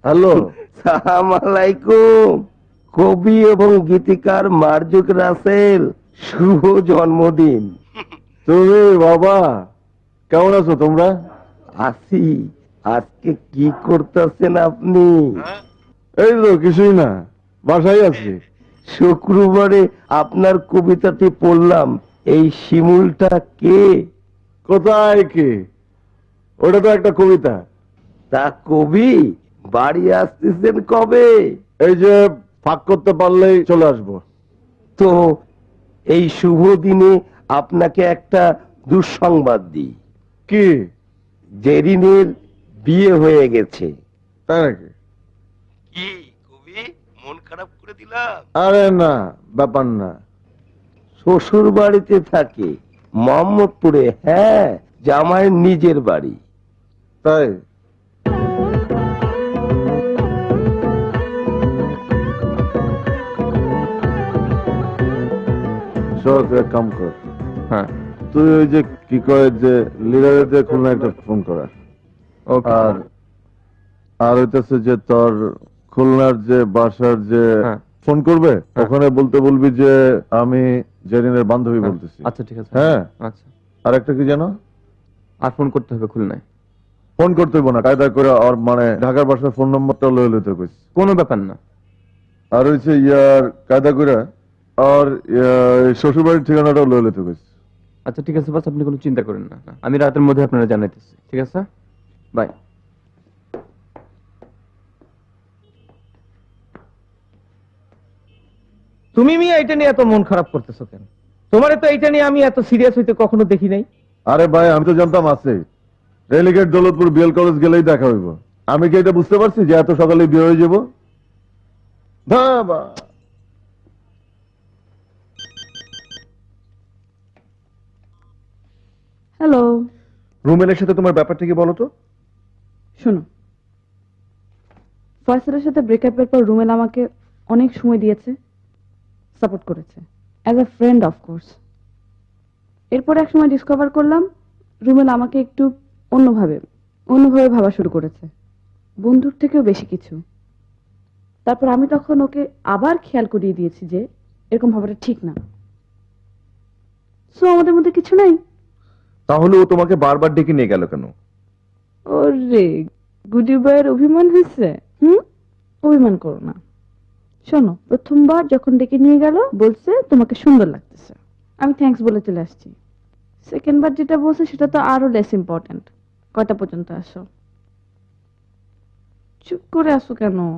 Hello. সালাম আলাইকুম। কবি এবং গীতিকার মার্জুক রাসেল, শুভ জন্মদিন। তুমি বাবা, কেমন আছো তোমরা? আসি, আজকে কি করতেছেন আপনি? এই তো কিছুই না, বাসায় আছি। শুক্রবারে আপনার কবিতাটি পড়লাম, এই শিমুলটা কে? কোথায় কি? ওটা তো একটা কবিতা। তা কবি, বাড়ি আসতেছেন কবে? এই যে ফাঁক করতে পারলেই চলে আসবো। তো এই শুভ দিনে আপনাকে একটা দুঃসংবাদ দিই। কি? জেরিনের বিয়ে হয়ে গেছে। তাই নাকি? কি কবি, মন খারাপ করে দিলাম? আরে না, ব্যাপার না। শ্বশুর বাড়িতে থাকে, মোহাম্মদপুরে। হ্যাঁ, জামাইয়ের নিজের বাড়ি। তাই? শোন, তুই এক কাম কর। হ্যাঁ, তুই ওই যে কি কয় যে লিডারের খুলনা একটা ফোন করা। ওকে। আর আর হইতেছে যে তোর খুলনার যে বাসার যে হ্যাঁ। ফোন করবে, হ্যাঁ। ওখানে বলতে বলবি যে আমি জেরিনের বান্ধবী বলতেছি। আচ্ছা, ঠিক আছে। হ্যাঁ। আচ্ছা, আর একটা কি জানো, আর ফোন করতে হবে খুলনায়? ফোন করতে হইব না, কায়দা করে আর মানে ঢাকার বাসার ফোন নম্বরটা লয়ে লইতে কইস। কোনো ব্যাপার না। আর হইছে ইয়ার কায়দা করে আর শ্বশুর বাড়ির ঠিকানাটাও লয়ে লইতে কইস। আচ্ছা, ঠিক আছে, বাস আপনি কোনো চিন্তা করেন না, আমি রাতের মধ্যে আপনারা জানাইতেছি। ঠিক আছে, বাই। তুমি মিয়া এটা নিয়ে এত মন খারাপ করতেছো কেন? তোমারে তো এটা নিয়ে আমি এত সিরিয়াস হইতে কখনো দেখি নাই। আরে ভাই, আমি তো জানতাম আছে রেলিগেট দৌলতপুর বিএল কলেজ গেলেই দেখা হইব। আমি কি এটা বুঝতে পারছি যে এত সকালে বিয়ে হয়ে যাব? বাবা, হ্যালো। রুমেলের সাথে তোমার ব্যাপারটা কি বলো তো? শোনো, ফয়সালের সাথে ব্রেকআপের পর রুমেল আমাকে অনেক সময় দিয়েছে, সাপোর্ট করেছে, অ্যাজ আ ফ্রেন্ড অফকোর্স। এরপর এক সময় ডিসকভার করলাম রুমেল আমাকে একটু অন্যভাবে অন্যভাবে ভাবা শুরু করেছে, বন্ধুর থেকেও বেশি কিছু। তারপর আমি তখন ওকে আবার খেয়াল করিয়ে দিয়েছি যে এরকম ভাবাটা ঠিক না। সো আমাদের মধ্যে কিছু নাই। তাহলে ও তোমাকে বারবার ডেকে নিয়ে গেল কেন? ওরে, গুডি বয়ের অভিমান হয়েছে। অভিমান করো না। শোনো, প্রথমবার যখন ডেকে নিয়ে গেল বলছে তোমাকে সুন্দর লাগতেছে, আমি থ্যাঙ্কস বলে চলে আসছি। সেকেন্ড বার যেটা বলছে সেটা তো আরো লেস ইম্পর্টেন্ট, কয়টা পর্যন্ত আসো? চুপ করে আসো কেন?